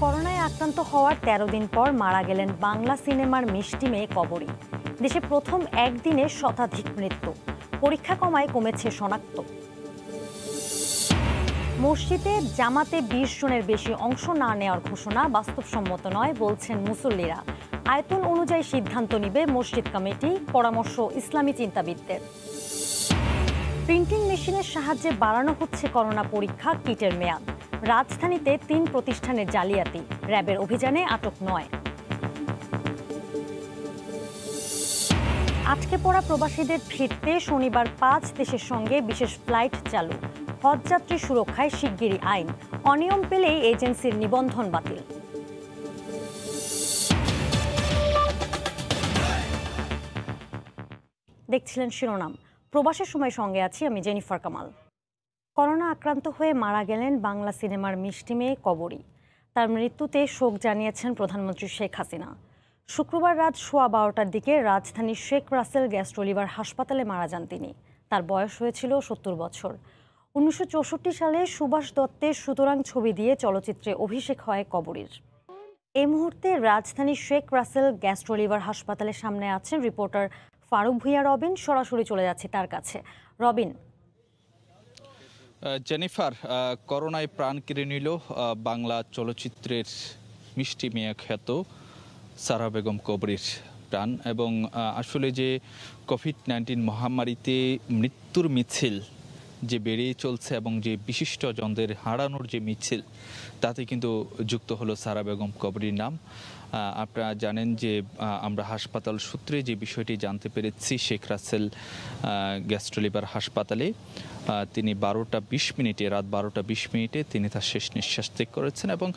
করোনায় আক্রান্ত হওয়ার ১৩ দিন পর মারা গেলেন বাংলা সিনেমার মিষ্টি মেয়ে কবরী। দেশে প্রথম একদিনে শতাধিক মৃত্যু, পরীক্ষা কমায় কমেছে শনাক্ত। মসজিদে জামাতে ২০ জনের বেশি অংশ না নেওয়ার ঘোষণা বাস্তবসম্মত নয় বলছেন মুসল্লিরা। আয়তন অনুযায়ী সিদ্ধান্ত নিবে মসজিদ কমিটি, পরামর্শ ইসলামী চিন্তাবিদদের। প্রিন্টিং মেশিনের সাহায্যে বাড়ানো হচ্ছে করোনা পরীক্ষা কিটের মেয়াদ। রাজধানীতে ৩ প্রতিষ্ঠানের জালিয়াতি, র্যাবের অভিযানে আটক ৯। আটকে পড়া প্রবাসীদের ফিরতে শনিবার ৫ দেশের সঙ্গে বিশেষ ফ্লাইট চালু। হজযাত্রী সুরক্ষায় শিগগিরই আইন, অনিয়ম পেলেই এজেন্সির নিবন্ধন বাতিল। দেখছিলেন শিরোনাম। প্রবাসের সময় সঙ্গে আছি আমি জেনিফার কামাল। করোনা আক্রান্ত হয়ে মারা গেলেন বাংলা সিনেমার মিষ্টি মেয়ে কবরী। তার মৃত্যুতে শোক জানিয়েছেন প্রধানমন্ত্রী শেখ হাসিনা। শুক্রবার রাত সোয়া ১২টার দিকে রাজধানীর শেখ রাসেল গ্যাস্ট্রো লিভার হাসপাতালে মারা যান তিনি। তার বয়স হয়েছিল ৭০ বছর। ১৯৬৪ সালে সুভাষ দত্তের সুতরাং ছবি দিয়ে চলচ্চিত্রে অভিষেক হয় কবরীর। এই মুহূর্তে রাজধানীর শেখ রাসেল গ্যাস্ট্রো লিভার হাসপাতালের সামনে আছেন রিপোর্টার ফারুক ভুঁইয়া রবিন। সরাসরি চলে যাচ্ছে তার কাছে। রবিন। জেনিফার, করোনায় প্রাণ কেড়ে নিল বাংলা চলচ্চিত্রের মিষ্টি মেয়ে খ্যাত সারা বেগম কবরীর প্রাণ। এবং আসলে যে কোভিড-19 মহামারীতে মৃত্যুর মিছিল যে বেড়েই চলছে এবং যে বিশিষ্টজনদের হারানোর যে মিছিল, তাতে কিন্তু যুক্ত হলো সারা বেগম কবরীর নাম। আপনারা জানেন যে আমরা হাসপাতাল সূত্রে যে বিষয়টি জানতে পেরেছি, শেখ রাসেল গ্যাস্ট্রো লিভার হাসপাতালে তিনি রাত ১২টা ২০ মিনিটে তিনি তার শেষ নিঃশ্বাস ত্যাগ করেছেন। এবং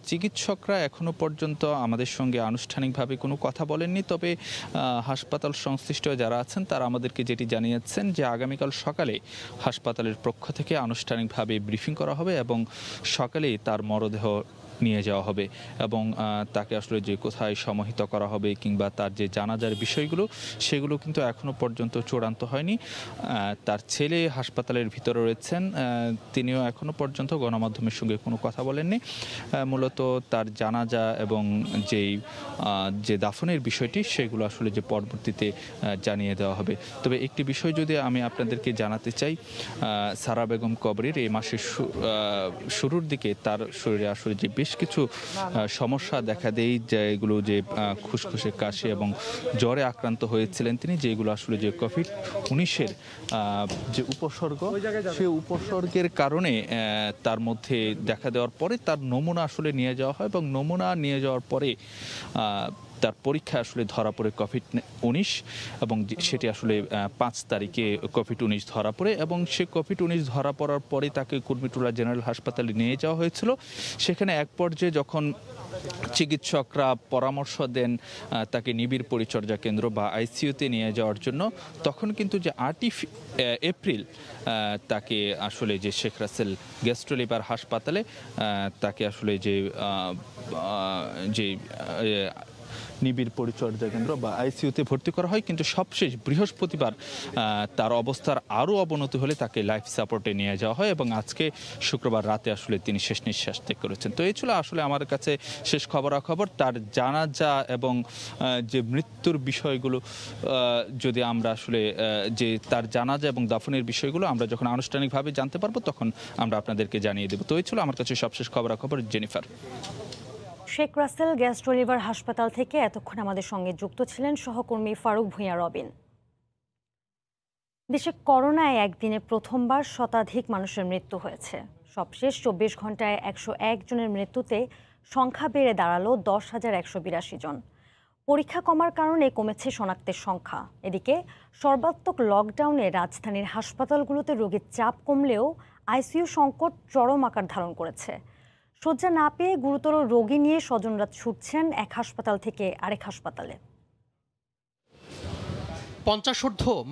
চিকিৎসকরা এখনো পর্যন্ত আমাদের সঙ্গে আনুষ্ঠানিকভাবে কোনো কথা বলেননি। তবে হাসপাতাল সংশ্লিষ্ট যারা আছেন তারা আমাদেরকে যেটি জানিয়েছেন যে আগামীকাল সকালে হাসপাতালের পক্ষ থেকে আনুষ্ঠানিকভাবে ব্রিফিং করা হবে এবং সকালেই তার মরদেহ নিয়ে যাওয়া হবে এবং তাকে আসলে যে কোথায় সমাহিত করা হবে কিংবা তার যে জানাজার বিষয়গুলো, সেগুলো কিন্তু এখনো পর্যন্ত চূড়ান্ত হয়নি। তার ছেলে হাসপাতালের ভিতরে রয়েছেন, তিনিও এখনো পর্যন্ত গণমাধ্যমের সঙ্গে কোনো কথা বলেননি। মূলত তার জানাজা এবং যে দাফনের বিষয়টি, সেগুলো আসলে যে পরবর্তীতে জানিয়ে দেওয়া হবে। তবে একটি বিষয় যদি আমি আপনাদেরকে জানাতে চাই, সারা বেগম কবরীর এই মাসের শুরুর দিকে তার শরীরে আসলে যে বেশ কিছু সমস্যা দেখা দেয়, যেগুলো যে খুসখুসে কাশি এবং জ্বরে আক্রান্ত হয়েছিলেন তিনি, যেগুলো আসলে যে কোভিড-19 যে উপসর্গ, সেই উপসর্গের কারণে তার মধ্যে দেখা দেওয়ার পরে তার নমুনা আসলে নিয়ে যাওয়া হয় এবং নমুনা নিয়ে যাওয়ার পরে তার পরীক্ষা আসলে ধরা পড়ে কোভিড-19 এবং সেটি আসলে ৫ তারিখে কোভিড-19 ধরা পড়ে এবং সে কোভিড-19 ধরা পড়ার পরে তাকে কুর্মিটোলা জেনারেল হাসপাতালে নিয়ে যাওয়া হয়েছিল। সেখানে এক পর্যায়ে যখন চিকিৎসকরা পরামর্শ দেন তাকে নিবিড় পরিচর্যা কেন্দ্র বা আইসিইউতে নিয়ে যাওয়ার জন্য, তখন কিন্তু যে ৮ এপ্রিল তাকে আসলে যে শেখ রাসেল গ্যাস্ট্রো লিভার হাসপাতালে তাকে আসলে যে নিবিড় পরিচর্যা কেন্দ্র বা আইসিইউতে ভর্তি করা হয়। কিন্তু সবশেষ বৃহস্পতিবার তার অবস্থার আরও অবনতি হলে তাকে লাইফ সাপোর্টে নিয়ে যাওয়া হয় এবং আজকে শুক্রবার রাতে আসলে তিনি শেষ নিঃশ্বাস ত্যাগ করেছেন। তো এই ছিল আসলে আমার কাছে শেষ খবরাখবর। তার জানাজা এবং যে মৃত্যুর বিষয়গুলো, যদি আমরা আসলে যে তার জানাজা এবং দাফনের বিষয়গুলো আমরা যখন আনুষ্ঠানিকভাবে জানতে পারবো, তখন আমরা আপনাদেরকে জানিয়ে দেবো। তো এই ছিল আমার কাছে সবশেষ খবরাখবর। Jennifer. Sheikh Russel gastro liver হাসপাতাল থেকে এতক্ষণ আমাদের সঙ্গে যুক্ত ছিলেন সহকর্মী ফারুক ভুঁইয়া রবিন। দেশে করোনায় একদিনে প্রথমবার শতাধিক মানুষের মৃত্যু হয়েছে। সবশেষ ২৪ ঘন্টায় ১০১ জনের মৃত্যুতে সংখ্যা বেড়ে দাঁড়ালো ১০,১৮২ জন। পরীক্ষা কমার কারণে কমেছে শনাক্তের সংখ্যা। এদিকে সর্বাত্মক লকডাউনে রাজধানীর হাসপাতালগুলোতে রোগীর চাপ কমলেও আইসিইউ সংকট চরম আকার ধারণ করেছে। শয্যা না পেয়ে গুরুতর রোগী নিয়ে স্বজনরা ছুটছেন এক হাসপাতাল থেকে আরেক হাসপাতালে। ৫০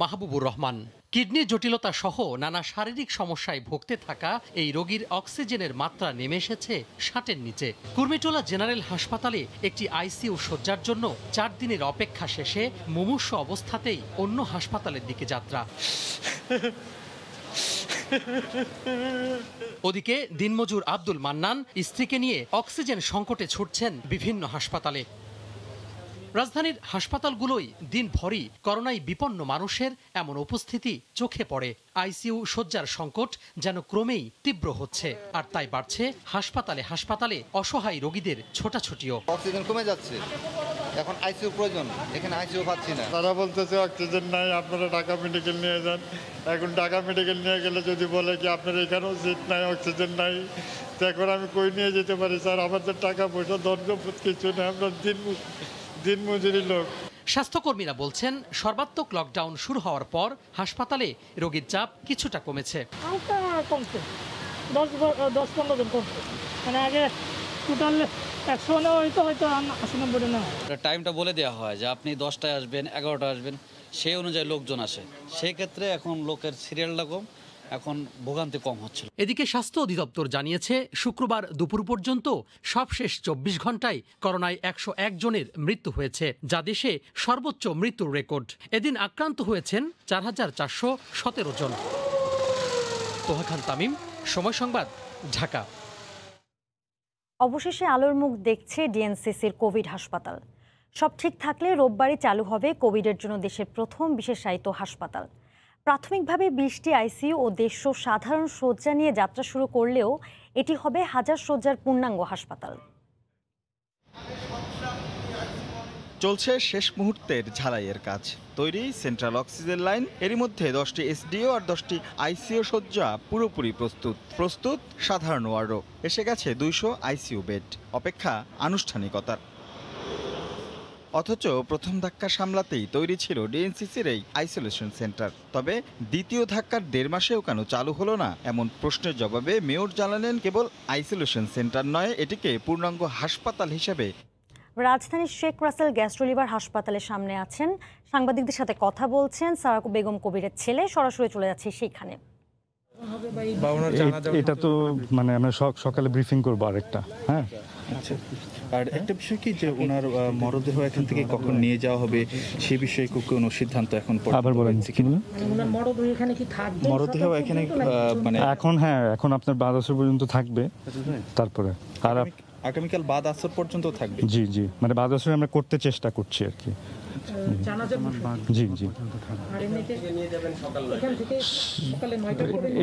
মাহবুবুর রহমান কিডনি জটিলতা সহ নানা শারীরিক সমস্যায় ভুগতে থাকা এই রোগীর অক্সিজেনের মাত্রা নেমে এসেছে ৬০-এর নিচে। কুর্মিটোলা জেনারেল হাসপাতালে একটি আইসিইউ শয্যার জন্য ৪ দিনের অপেক্ষা শেষে মুমূর্ষু অবস্থাতেই অন্য হাসপাতালের দিকে যাত্রা। ওদিকে দিনমজুর আব্দুল মান্নান স্ত্রীকে নিয়ে অক্সিজেন সংকটে ছুটছেন বিভিন্ন হাসপাতালে। রাজধানীর হাসপাতালগুলোই দিনভরই করোনায় বিপন্ন মানুষের এমন উপস্থিতি চোখে পড়ে। আইসিইউ শয্যার সংকট যেন ক্রমেই তীব্র হচ্ছে, আর তাই বাড়ছে হাসপাতালে হাসপাতালে অসহায় রোগীদের ছোটাছুটিও। অক্সিজেন কমে যাচ্ছে, এখন আইসিইউ প্রয়োজন, এখানে আইসিইউ পাচ্ছি না। তারা বলতেছে অক্সিজেন নাই, আপনারা ঢাকা মেডিকেল নিয়ে যান। এখন ঢাকা মেডিকেল নিয়ে গেলে যদি বলে কি আপনার এখানেও সিট নাই, অক্সিজেন নাই, তো এখন আমি কই নিয়ে যেতে পারি স্যার? আমাদের টাকা পয়সা ধনসম্পদ কিছু নেই, আমরা দিনমজুরি লোক। স্বাস্থ্যকর্মীরা বলছেন সর্বাত্মক লকডাউন শুরু হওয়ার পর হাসপাতালে রোগীর চাপ কিছুটা কমেছে। কমছে 10-15 জন কমছে, মানে আগে টোটাল 100 নেওয়া হয়তো 80-90 নেওয়া। টাইমটা বলে দেওয়া হয় যে আপনি 10টায় আসবেন, 11টায় আসবেন, সেই অনুযায়ী লোকজন আসে। সেই ক্ষেত্রে এখন লোকের সিরিয়ালটা কম, এখন ভোগান্তি কম হচ্ছে। এদিকে স্বাস্থ্য অধিদপ্তর জানিয়েছে শুক্রবার দুপুর পর্যন্ত সবশেষ 24 ঘন্টায় করোনায় 101 জনের মৃত্যু হয়েছে, যা দেশে সর্বোচ্চ মৃত্যুর রেকর্ড। এদিন আক্রান্ত হয়েছেন 4417 জন। তোহা খান তামিম, সময় সংবাদ, ঢাকা। অবশেষে আলোর মুখ দেখছে ডিএনসিসির কোভিড হাসপাতাল। সব ঠিক থাকলে রোববারই চালু হবে কোভিডের জন্য দেশের প্রথম বিশেষায়িত হাসপাতাল। প্রাথমিকভাবে 20টি আইসিইউ ও 150 সাধারণ শয্যা নিয়ে যাত্রা শুরু করলেও এটি হবে 1000 শয্যার পূর্ণাঙ্গ হাসপাতাল। চলছে শেষ মুহূর্তের ঝালাইয়ের কাজ। তৈরি সেন্ট্রাল অক্সিজেন লাইন, এরই মধ্যে 10টি এসডিও আর 10টি আইসিইউ শয্যা পুরোপুরি প্রস্তুত সাধারণ ওয়ার্ডও। এসে গেছে 200 আইসিইউ বেড, অপেক্ষা আনুষ্ঠানিকতার। অথচ প্রথম ধাক্কা সামলাতেই তৈরি ছিল ডিএনসিসির এই আইসোলেশন সেন্টার। তবে দ্বিতীয় ধাক্কার 1.5 মাসেও কেন চালু হলো না, এমন প্রশ্নের জবাবে মেয়র জানালেন কেবল আইসোলেশন সেন্টার নয়, এটিকে পূর্ণাঙ্গ হাসপাতাল হিসেবে। রাজধানীর শেখ রাসেল গ্যাস্ট্রো-লিভার হাসপাতালের সামনে আছেন, সাংবাদিকদের সাথে কথা বলছেন সারা বেগম কবিরের ছেলে। সরাসরি চলে যাচ্ছে সেখানে। এটা তো মানে আমরা সকালে ব্রিফিং করবো আরেকটা। হ্যাঁ, আচ্ছা। আর একটা বিষয় কি যে ওনার মরদেহ এখান থেকে কখন নিয়ে যাওয়া হবে সে বিষয়ে কোনো সিদ্ধান্ত এখন আবার বলেন কি বলেন? মরদেহ এখানে মানে এখন আপনার 12 বছর পর্যন্ত থাকবে, তারপরে আর আগামীকাল বাদ আসর পর্যন্ত থাকবে। জি মানে 12 বছর আমরা করতে চেষ্টা করছি আর কি। জি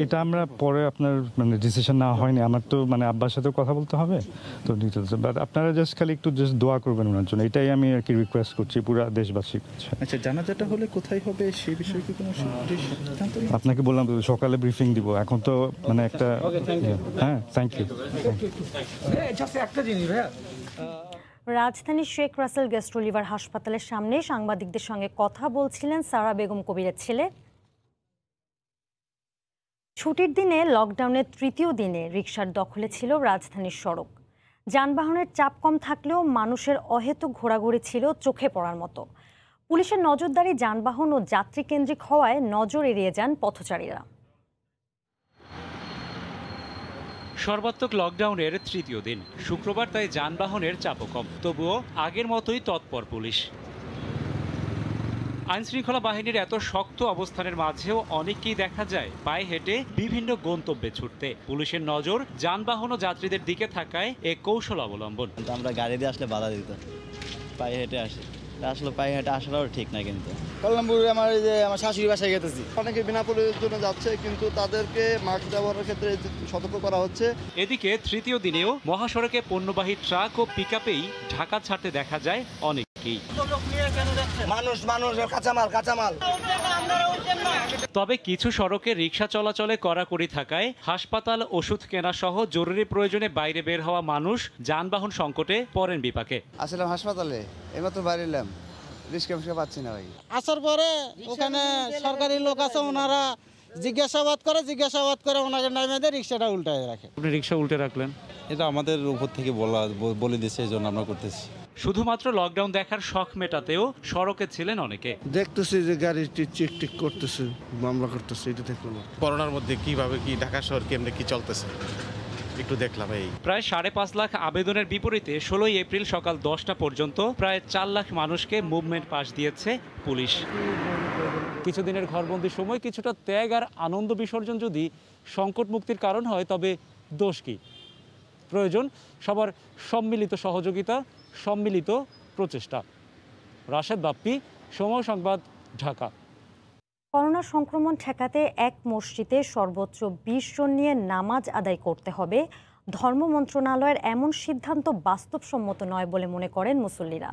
এটা আমরা পরে আপনার মানে ডিসিশন নেওয়া হয়নি। আমার তো মানে আব্বার সাথে কথা বলতে হবে তো ডিটেলস, বাট আপনারা জাস্ট খালি একটু দোয়া করবেন ওনার জন্য, এটাই আমি আর কি রিকোয়েস্ট করছি পুরো দেশবাসীর কাছে। আচ্ছা, জানাজাটা হলে কোথায় হবে সেই বিষয়ে কি কোনো সিদ্ধান্ত? আপনাকে বললাম তো সকালে ব্রিফিং দিব, এখন তো মানে একটা। হ্যাঁ, থ্যাংক ইউ। রাজধানীর শেখ রাসেল গ্যাস্ট্রো-লিভার হাসপাতালের সামনে সাংবাদিকদের সঙ্গে কথা বলছিলেন সারা বেগম কবিরের ছেলে। ছুটির দিনে লকডাউনের 3য় দিনে রিকশার দখলে ছিল রাজধানীর সড়ক। যানবাহনের চাপ কম থাকলেও মানুষের অহেতুক ঘোরাঘুরি ছিল চোখে পড়ার মতো। পুলিশের নজরদারি যানবাহন ও যাত্রী কেন্দ্রিক হওয়ায় নজর এড়িয়ে যান পথচারীরা। সর্বাত্মক লকডাউনের 3য় দিন শুক্রবার, তাই যানবাহনের চাপও কম, তবুও আগের মতোই তৎপর পুলিশ। আইনশৃঙ্খলা বাহিনীর এত শক্ত অবস্থানের মাঝেও অনেককেই দেখা যায় পায়ে হেঁটে বিভিন্ন গন্তব্যে ছুটতে। পুলিশের নজর যানবাহন ও যাত্রীদের দিকে থাকায় এ কৌশল অবলম্বন। আমরা গাড়ি দিয়ে আসলে বাধা দিত, পায়ে হেঁটে আসি, আসলে পায়ে হেঁটে আসাটাও ঠিক না। কিন্তু কল্যাণপুরে আমার শাশুড়ি বাসায় গেতেছি, অনেকে বিনা প্রয়োজনে যাচ্ছে, কিন্তু তাদেরকে মাস্ক ব্যবহারের ক্ষেত্রে সতর্ক করা হচ্ছে। এদিকে 3য় দিনেও মহাসড়কে পণ্যবাহী ট্রাক ও পিকআপেই ঢাকা ছাড়তে দেখা যায় অনেককেই। কাঁচামাল। তবে কিছু সড়কে রিকশা চলাচলে কড়াকড়ি থাকায় হাসপাতাল, ওষুধ কেনা সহ জরুরি প্রয়োজনে বাইরে বের হওয়া মানুষ যানবাহন সংকটে পড়েন বিপাকে। আসলাম হাসপাতালে, এবার তো বাইরে এলাম, রিস্কা পাচ্ছি না ভাই। আসার পরে ওখানে সরকারি লোক আছে, ওনারা জিজ্ঞাসাবাদ করে ওনাকে নামিয়ে দিয়ে রিক্সাটা উল্টায় রাখে। আপনি রিকশা উল্টে রাখলেন? এটা আমাদের উপর থেকে বলে দিচ্ছে, এই জন্য আমরা করতেছি। শুধুমাত্র লকডাউন দেখার শখ মেটাতেও সড়কে ছিলেন অনেকে। দেখতেছি যে গাড়ি চেক করতেছে, মামলা করতেছে, এটা দেখলাম। করোনার মধ্যে কিভাবে কি ঢাকা শহর কেমনে কি চলতেছে একটু দেখলাম এই। প্রায় 5.5 লাখ আবেদনের বিপরীতে 16 এপ্রিল সকাল 10টা পর্যন্ত প্রায় 4 লাখ মানুষকে মুভমেন্ট পাস দিয়েছে পুলিশ। কিছুদিনের ঘরবন্দির সময় কিছুটা ত্যাগ আর আনন্দ বিসর্জন যদি সংকট মুক্তির কারণ হয়, তবে দোষ কি? প্রয়োজন সবার সম্মিলিত সহযোগিতা, সম্মিলিত প্রচেষ্টা। রাশেদ বাপ্পি, সময় সংবাদ, ঢাকা। করোনা সংক্রমণ ঠেকাতে এক মসজিদে সর্বোচ্চ 20 জন নিয়ে নামাজ আদায় করতে হবে, ধর্ম মন্ত্রণালয়ের এমন সিদ্ধান্ত বাস্তবসম্মত নয় বলে মনে করেন মুসল্লিরা।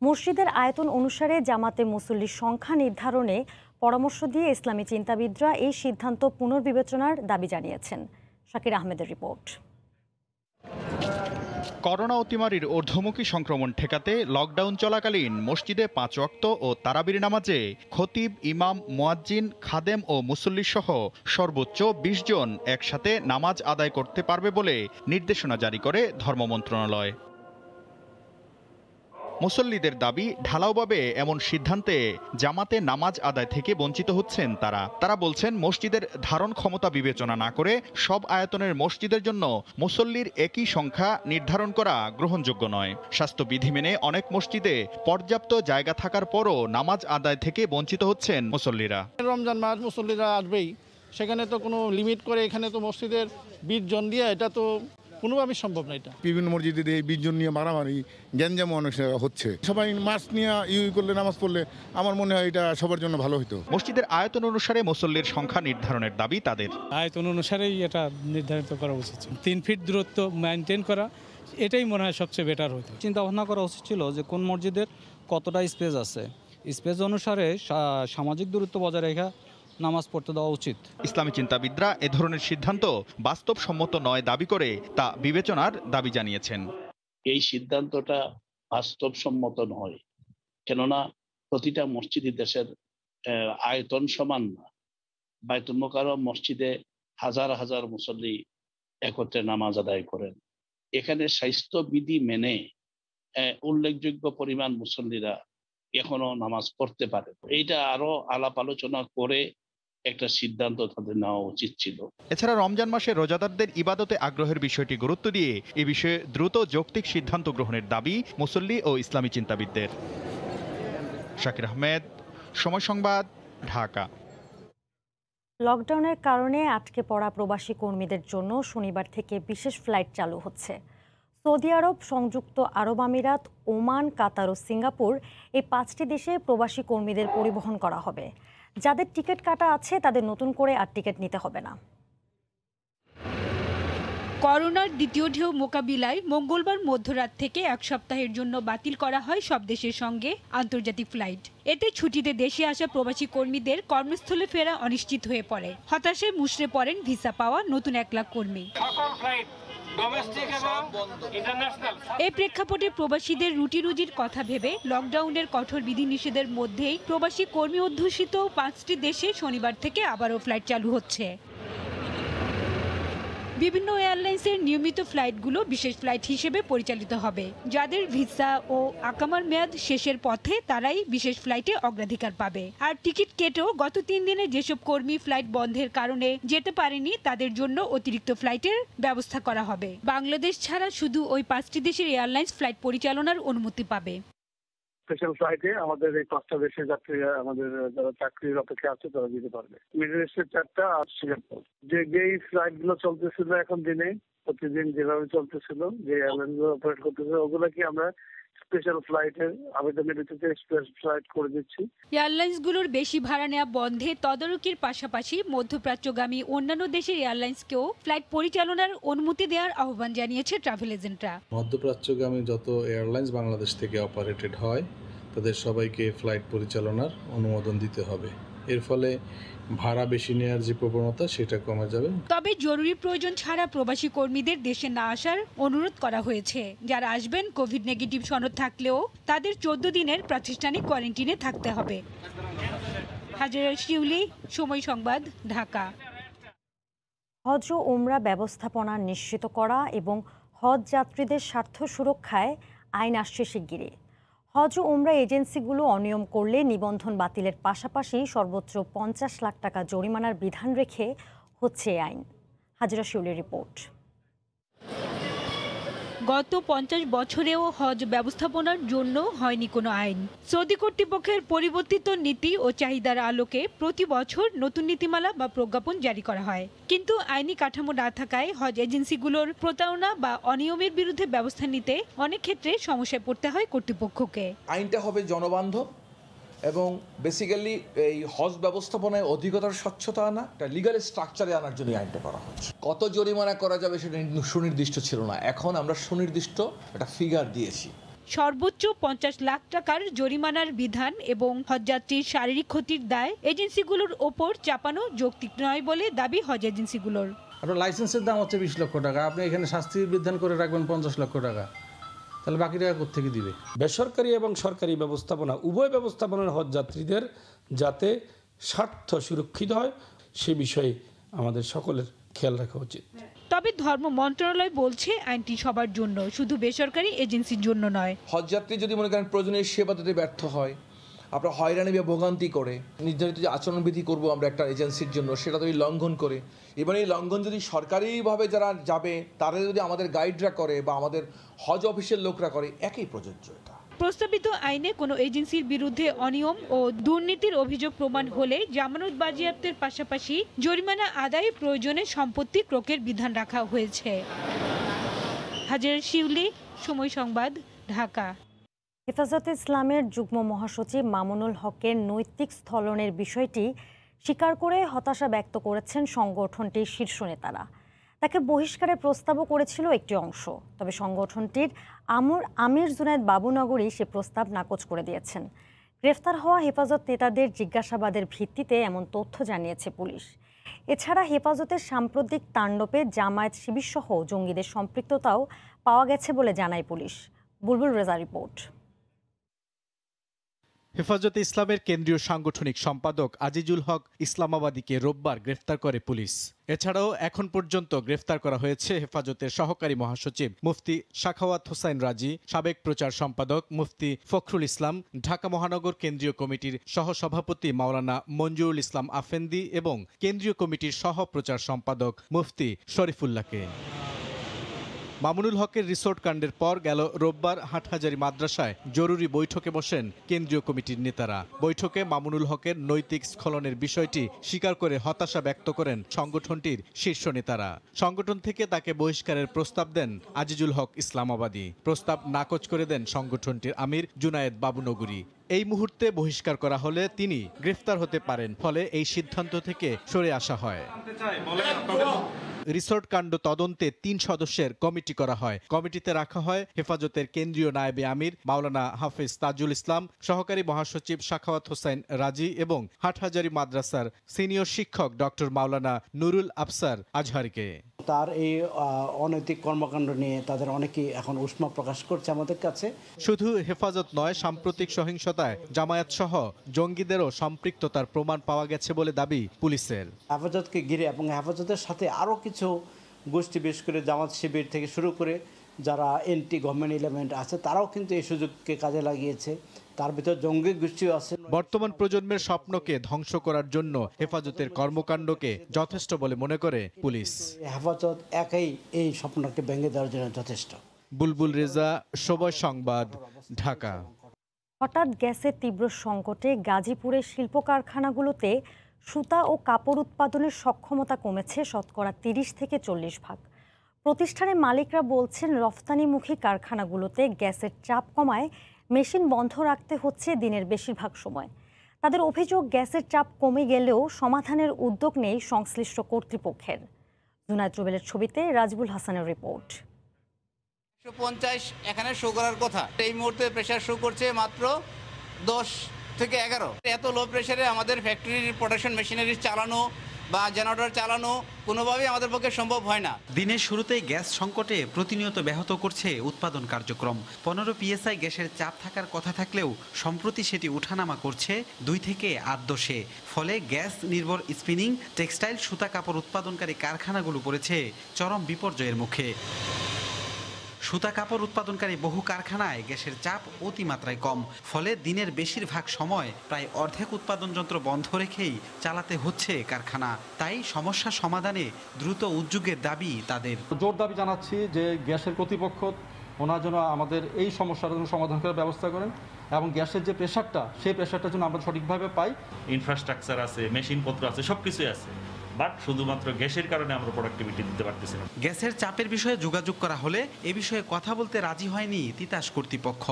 মসজিদের আয়তন অনুসারে জামাতে মুসল্লির সংখ্যা নির্ধারণে পরামর্শ দিয়ে ইসলামী চিন্তাবিদরা এই সিদ্ধান্ত পুনর্বিবেচনার দাবি জানিয়েছেন। শাকির আহমেদের রিপোর্ট। করোনা অতিমারির ঊর্ধ্বমুখী সংক্রমণ ঠেকাতে লকডাউন চলাকালীন মসজিদে 5 ওয়াক্ত ও তারাবির নামাজে খতিব, ইমাম, মুয়াজ্জিন, খাদেম ও মুসল্লি সহ সর্বোচ্চ 20 জন একসাথে নামাজ আদায় করতে পারবে বলে নির্দেশনা জারি করে ধর্ম মন্ত্রণালয়। মুসল্লিদের দাবি, ঢালাওভাবে এমন সিদ্ধান্তে জামাতে নামাজ আদায় থেকে বঞ্চিত হচ্ছেন তারা বলছেন, মসজিদের ধারণ ক্ষমতা বিবেচনা না করে সব আয়তনের মসজিদের জন্য মুসল্লির একই সংখ্যা নির্ধারণ করা গ্রহণযোগ্য নয়। স্বাস্থ্যবিধি মেনে অনেক মসজিদে পর্যাপ্ত জায়গা থাকার পরও নামাজ আদায় থেকে বঞ্চিত হচ্ছেন মুসল্লিরা। রমজান মাস মুসল্লিরা আসবেই, সেখানে তো কোনো লিমিট করে এখানে তো মসজিদের 20 জন দিয়ে এটা তো কোনোভাবেই সম্ভব না। এটা বিভিন্ন মসজিদে 20 জন নিয়ে মারামারি গ্যাঞ্জাম অনেক হচ্ছে। সবাই মাস্ক নিয়ে করলে, নামাজ পড়লে আমার মনে হয় এটা সবার জন্য ভালো হতো। মসজিদের আয়তন অনুসারে মুসল্লির সংখ্যা নির্ধারণের দাবি তাদের। আয়তন অনুসারেই এটা নির্ধারিত করা উচিত, 3 ফিট দূরত্ব মেনটেন করা, এটাই মনে হয় সবচেয়ে বেটার হতো। চিন্তা ভাবনা করা উচিত ছিল যে কোন মসজিদের কতটা স্পেস আছে, স্পেস অনুসারে সামাজিক দূরত্ব বজায় রেখে নামাজ পড়তে দেওয়া উচিত। ইসলামী চিন্তাবিদরা এ ধরনের সিদ্ধান্ত বাস্তবসম্মত নয় দাবি করে তা বিবেচনার দাবি জানিয়েছেন। এই সিদ্ধান্তটা বাস্তবসম্মত নয়, কেননা প্রতিটা মসজিদই দেশের আয়তন সমান না। বাইতুল মুকাররম মসজিদে হাজার হাজার মুসল্লি একত্রে নামাজ আদায় করেন। এখানে স্বাস্থ্যবিধি মেনে উল্লেখযোগ্য পরিমাণ মুসল্লিরা এখনো নামাজ পড়তে পারে। এইটা আরো আলাপ আলোচনা করে একটা সিদ্ধান্ত তাদের নেওয়া উচিত ছিল। এছাড়া রমজান মাসে রোজাদারদের ইবাদতে আগ্রহের বিষয়টি গুরুত্ব দিয়ে এ বিষয়ে দ্রুত যৌক্তিক সিদ্ধান্ত গ্রহণের দাবি মুসল্লি ও ইসলামী চিন্তাবিদদের। শাকির আহমেদ, সময় সংবাদ, ঢাকা। লকডাউনের কারণে আটকে পড়া প্রবাসী কর্মীদের জন্য শনিবার থেকে বিশেষ ফ্লাইট চালু হচ্ছে। সৌদি আরব, সংযুক্ত আরব আমিরাত, ওমান, কাতার ও সিঙ্গাপুর, এই 5টি দেশে প্রবাসী কর্মীদের পরিবহন করা হবে। যাদের টিকিট কাটা আছে তাদের নতুন করে আর টিকিট নিতে হবে না। করোনার দ্বিতীয় ঢেউ মোকাবিলায় মঙ্গলবার মধ্যরাত থেকে 1 সপ্তাহের জন্য বাতিল করা হয় সব দেশের সঙ্গে আন্তর্জাতিক ফ্লাইট। এতে ছুটিতে দেশে আসা প্রবাসী কর্মীদের কর্মস্থলে ফেরা অনিশ্চিত হয়ে পড়ে। হতাশায় মুষড়ে পড়েন ভিসা পাওয়া নতুন 1 লাখ কর্মী। এই প্রেক্ষাপটে প্রবাসীদের রুটি রুজির কথা ভেবে লকডাউনের কঠোর বিধিনিষেধের মধ্যেই প্রবাসী কর্মী অধ্যুষিত 5টি দেশে শনিবার থেকে আবারও ফ্লাইট চালু হচ্ছে। বিভিন্ন এয়ারলাইন্সের নিয়মিত ফ্লাইটগুলো বিশেষ ফ্লাইট হিসেবে পরিচালিত হবে। যাদের ভিসা ও আকামার মেয়াদ শেষের পথে তারাই বিশেষ ফ্লাইটে অগ্রাধিকার পাবে। আর টিকিট কেটেও গত 3 দিনে যেসব কর্মী ফ্লাইট বন্ধের কারণে যেতে পারেনি তাদের জন্য অতিরিক্ত ফ্লাইটের ব্যবস্থা করা হবে। বাংলাদেশ ছাড়া শুধু ওই 5টি দেশের এয়ারলাইন্স ফ্লাইট পরিচালনার অনুমতি পাবে। স্পেশাল ফ্লাইটে আমাদের এই 5টা দেশের যাত্রী আমাদের যারা চাকরির অপেক্ষা আছে তারা যেতে পারবে। মিডল ইস্টের 4টা আর সিঙ্গাপুর। যেই ফ্লাইট গুলো চলতেছিল এখন দিনে প্রতিদিন যেভাবে চলতেছিল, যে এয়ারলাইন গুলো অপারেট করতেছিল, ওগুলো কি আমরা স্পেশাল ফ্লাইটের আবেদনের ভিত্তিতে স্পেশাল ফ্লাইট করে দিচ্ছি। এয়ারলাইন্সগুলোর বেশি ভাড়া নেওয়া বন্ধে তদারকির পাশাপাশি মধ্যপ্রাচ্যগামী অন্যান্য দেশের এয়ারলাইন্সকেও ফ্লাইট পরিচালনার অনুমতি দেওয়ার আহ্বান জানিয়েছে ট্রাভেল এজেন্টরা। মধ্যপ্রাচ্যগামী যত এয়ারলাইন্স বাংলাদেশ থেকে অপারেটেড হয় তাদের সবাইকে ফ্লাইট পরিচালনার অনুমোদন দিতে হবে। এর ফলে ভাড়া বেশি নেওয়ার যে প্রবণতা সেটা কমে যাবে। তবে জরুরি প্রয়োজন ছাড়া প্রবাসী কর্মীদের দেশে না আসার অনুরোধ করা হয়েছে। যারা আসবেন কোভিড নেগেটিভ সনদ থাকলেও তাদের 14 দিনের প্রাতিষ্ঠানিক কোয়ারেন্টিনে থাকতে হবে। হাজেরা শিউলি, সময় সংবাদ, ঢাকা। হজ ও উমরা ব্যবস্থাপনা নিশ্চিত করা এবং হজ যাত্রীদের স্বার্থ সুরক্ষায় আইন আসছে শিগগিরই। হজ ও উমরা এজেন্সিগুলো অনিয়ম করলে নিবন্ধন বাতিলের পাশাপাশি সর্বোচ্চ 50 লাখ টাকা জরিমানার বিধান রেখে হচ্ছে এই আইন। হাজেরা শিউলির রিপোর্ট। গত 50 বছরেও হজ ব্যবস্থাপনার জন্য হয়নি কোনো আইন। সৌদি কর্তৃপক্ষের পরিবর্তিত নীতি ও চাহিদার আলোকে প্রতি বছর নতুন নীতিমালা বা প্রজ্ঞাপন জারি করা হয়, কিন্তু আইনি কাঠামো না থাকায় হজ এজেন্সিগুলোর প্রতারণা বা অনিয়মের বিরুদ্ধে ব্যবস্থা নিতে অনেক ক্ষেত্রে সমস্যায় পড়তে হয় কর্তৃপক্ষকে। আইনটা হবে জনবান্ধব এবং বেসিক্যালি এই হজ ব্যবস্থাপনায় অধিকতর স্বচ্ছতা আনা, একটা লিগাল স্ট্রাকচারে আনার জন্য আইনটা করা হচ্ছে। কত জরিমানা করা যাবে সেটা সুনির্দিষ্ট ছিল না, এখন আমরা সুনির্দিষ্ট একটা ফিগার দিয়েছি। সর্বোচ্চ 50 লাখ টাকার জরিমানার বিধান এবং হজযাত্রীর শারীরিক ক্ষতির দায় এজেন্সিগুলোর ওপর চাপানো যৌক্তিক নয় বলে দাবি হজ এজেন্সিগুলোর। আপনার লাইসেন্সের দাম হচ্ছে 20 লক্ষ টাকা, আপনি এখানে শাস্তির বিধান করে রাখবেন 50 লক্ষ টাকা, তাহলে বাকি টাকা কোত্থেকে দিবে? বেসরকারি এবং সরকারি ব্যবস্থাপনা উভয় ব্যবস্থাপনার হজযাত্রীদের যাতে স্বার্থ সুরক্ষিত হয় সে বিষয়ে আমাদের সকলের খেয়াল রাখা উচিত। তবে ধর্ম মন্ত্রণালয় বলছে আইনটি সবার জন্য, শুধু বেসরকারি এজেন্সির জন্য নয়। হজযাত্রী যদি মনে করেন প্রয়োজনীয় সেবা দিতে ব্যর্থ হয়, আমরা হয়রানি বা ভোগান্তি করে নির্ধারিত যে আচরণবিধি করব আমরা একটা এজেন্সির জন্য, সেটা যদি লঙ্ঘন করে, এবার এই লঙ্ঘন যদি সরকারিভাবে যারা যাবে তারা যদি আমাদের গাইডরা করে বা আমাদের হজ অফিসের লোকরা করে, একই প্রযোজ্য এটা। প্রস্তাবিত আইনে কোনো এজেন্সির বিরুদ্ধে অনিয়ম ও দুর্নীতির অভিযোগ প্রমাণ হলে জামানত বাজেয়াপ্তের পাশাপাশি জরিমানা আদায়ে প্রয়োজনে সম্পত্তি ক্রয়ের বিধান রাখা হয়েছে। হাজেরা শিউলি, সময় সংবাদ, ঢাকা। হেফাজতে ইসলামের যুগ্ম মহাসচিব মামুনুল হকের নৈতিক স্থলনের বিষয়টি স্বীকার করে হতাশা ব্যক্ত করেছেন সংগঠনটির শীর্ষ নেতারা। তাকে বহিষ্কারের প্রস্তাবও করেছিল একটি অংশ, তবে সংগঠনটির আমির জুনায়েদ বাবুনগরী সে প্রস্তাব নাকচ করে দিয়েছেন। গ্রেফতার হওয়া হেফাজত নেতাদের জিজ্ঞাসাবাদের ভিত্তিতে এমন তথ্য জানিয়েছে পুলিশ। এছাড়া হেফাজতের সাম্প্রতিক তাণ্ডবে জামায়াত শিবির সহ জঙ্গিদের সম্পৃক্ততাও পাওয়া গেছে বলে জানায় পুলিশ। বুলবুল রেজা রিপোর্ট। হেফাজতে ইসলামের কেন্দ্রীয় সাংগঠনিক সম্পাদক আজিজুল হক ইসলামাবাদীকে রোববার গ্রেফতার করে পুলিশ। এছাড়াও এখন পর্যন্ত গ্রেফতার করা হয়েছে হেফাজতের সহকারী মহাসচিব মুফতি সাখাওয়াত হোসাইন রাজি, সাবেক প্রচার সম্পাদক মুফতি ফখরুল ইসলাম, ঢাকা মহানগর কেন্দ্রীয় কমিটির সহসভাপতি মাওলানা মঞ্জুরুল ইসলাম আফেন্দি এবং কেন্দ্রীয় কমিটির সহ প্রচার সম্পাদক মুফতি শরীফুল্লাহকে। মামুনুল হকের রিসোর্ট কাণ্ডের পর গেল রোববার হাটহাজারী মাদ্রাসায় জরুরি বৈঠকে বসেন কেন্দ্রীয় কমিটির নেতারা। বৈঠকে মামুনুল হকের নৈতিক স্খলনের বিষয়টি স্বীকার করে হতাশা ব্যক্ত করেন সংগঠনটির শীর্ষ নেতারা। সংগঠন থেকে তাকে বহিষ্কারের প্রস্তাব দেন আজিজুল হক ইসলামাবাদী। প্রস্তাব নাকচ করে দেন সংগঠনটির আমির জুনায়েদ বাবুনগরী। এই মুহূর্তে বহিষ্কার করা হলে তিনি গ্রেফতার হতে পারেন, ফলে এই সিদ্ধান্ত থেকে সরে আসা হয়। রিসোর্ট কাণ্ড তদন্তে 3 সদস্যের কমিটি করা হয়। কমিটিতে রাখা হয় হেফাজতের কেন্দ্রীয় নায়েবে আমির মাওলানা হাফেজ তাজুল ইসলাম, সহকারী মহাসচিব সাখাওয়াত হোসাইন রাজি এবং হাটহাজারী মাদ্রাসার সিনিয়র শিক্ষক ডক্টর মাওলানা নুরুল আফসার আজহারকে। তার এই অনৈতিক কর্মকাণ্ড নিয়ে তাদের অনেকেই এখন উষ্মা প্রকাশ করছে আমাদের কাছে। শুধু হেফাজত নয়, সাম্প্রতিক সহিংসতায় জামায়াত সহ জঙ্গিদেরও সম্পৃক্ততার প্রমাণ পাওয়া গেছে বলে দাবি পুলিশের। হেফাজতকে ঘিরে এবং হেফাজতের সাথে আরও কিছু গোষ্ঠী, বিশেষ করে জামাত শিবির থেকে শুরু করে যারা এন্টি গভর্নমেন্ট এলিমেন্ট আছে তারাও কিন্তু এই সুযোগকে কাজে লাগিয়েছে। তার ভিতর জঙ্গি গোষ্ঠীও আছে। বর্তমান প্রজন্মের স্বপ্নকে ধ্বংস করার জন্য হেফাজতের কর্মকাণ্ডকে যথেষ্ট বলে মনে করে পুলিশ। হেফাজত একাই এই স্বপ্নকে ভেঙে দেওয়ার জন্য যথেষ্ট। বুলবুল রেজা, সময় সংবাদ, ঢাকা। হঠাৎ গ্যাসের তীব্র সংকটে গাজীপুরের শিল্প কারখানাগুলোতে সুতা ও কাপড় উৎপাদনের সক্ষমতা কমেছে শতকরা 30 থেকে 40 ভাগ। প্রতিষ্ঠানের মালিকরা বলছেন, রফতানিমুখী কারখানাগুলোতে গ্যাসের চাপ কমায় মেশিন বন্ধ রাখতে হচ্ছে দিনের বেশিরভাগ সময়। তাদের অভিযোগ, গ্যাসের চাপ কমে গেলেও সমাধানের উদ্যোগ নেই সংশ্লিষ্ট কর্তৃপক্ষের। জুনায়েদ রুবেলের ছবিতে রাজবুল হাসানের রিপোর্ট। 150 এখানে শো করার কথা, এই মুহূর্তে প্রেসার শো করছে মাত্র 10 থেকে 11। এত লো প্রেসারে আমাদের ফ্যাক্টরির প্রোডাকশন মেশিনারি চালানো বা জেনারেটর চালানো কোনোভাবেই আমাদের পক্ষে সম্ভব হয় না। দিনের শুরুতেই গ্যাস সংকটে প্রতিনিয়ত ব্যাহত করছে উৎপাদন কার্যক্রম। 15 PSI গ্যাসের চাপ থাকার কথা থাকলেও সম্প্রতি সেটি উঠানামা করছে 2 থেকে 8 ফলে গ্যাস নির্ভর স্পিনিং, টেক্সটাইল, সুতা কাপড় উৎপাদনকারী কারখানাগুলো পড়েছে চরম বিপর্যয়ের মুখে। সুতা কাপড় উৎপাদনকারী বহু কারখানায় গ্যাসের চাপ অতিমাত্রায় কম, ফলে দিনের বেশিরভাগ সময় প্রায় অর্ধেক উৎপাদন যন্ত্র বন্ধ রেখেই চালাতে হচ্ছে কারখানা। তাই সমস্যা সমাধানে দ্রুত উদ্যোগের দাবি তাদের। জোর দাবি জানাচ্ছি যে গ্যাসের কর্তৃপক্ষ ওনার জন্য আমাদের এই সমস্যার জন্য সমাধান করার ব্যবস্থা করেন এবং গ্যাসের যে প্রেশারটা সেই প্রেশারটা যেন আমরা সঠিকভাবে পাই। ইনফ্রাস্ট্রাকচার আছে, মেশিনপত্র আছে, সব কিছুই আছে, বাট শুধুমাত্র গ্যাসের কারণে আমরা প্রোডাক্টিভিটি দিতে পারতেছি না। গ্যাসের চাপের বিষয়ে যোগাযোগ করা হলে এ বিষয়ে কথা বলতে রাজি হয়নি তিতাস কর্তৃপক্ষ।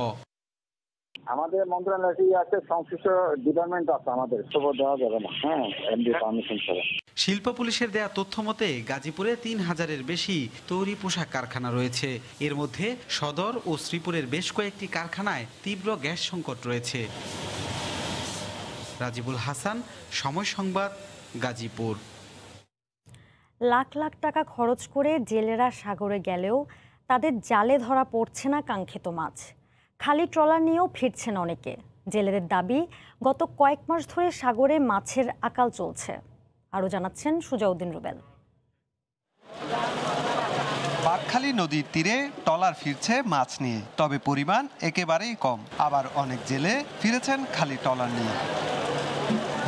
আমাদের মন্ত্রণালয় আছে, সংশ্লিষ্ট ডিপার্টমেন্ট আছে, আমাদের খবর দেওয়া যাবে না। হ্যাঁ, এমডি পারমিশন ছাড়া। শিল্প পুলিশের দেয়া তথ্য মতে গাজীপুরে 3000-এর বেশি তৈরি পোশাক কারখানা রয়েছে। এর মধ্যে সদর ও শ্রীপুরের বেশ কয়েকটি কারখানায় তীব্র গ্যাস সংকট রয়েছে। রাজিবুল হাসান, সময় সংবাদ, গাজীপুর। লাখ লাখ টাকা খরচ করে জেলেরা সাগরে গেলেও তাদের জালে ধরা পড়ছে না কাঙ্ক্ষিত মাছ। খালি ট্রলার নিয়েও ফিরছেন অনেকে। জেলেদের দাবি, গত কয়েক মাস ধরে সাগরে মাছের আকাল চলছে। আরও জানাচ্ছেন সুজাউদ্দিন রুবেল। বাঁকখালী নদীর তীরে ট্রলার ফিরছে মাছ নিয়ে, তবে পরিমাণ একেবারেই কম। আবার অনেক জেলে ফিরেছেন খালি ট্রলার নিয়ে।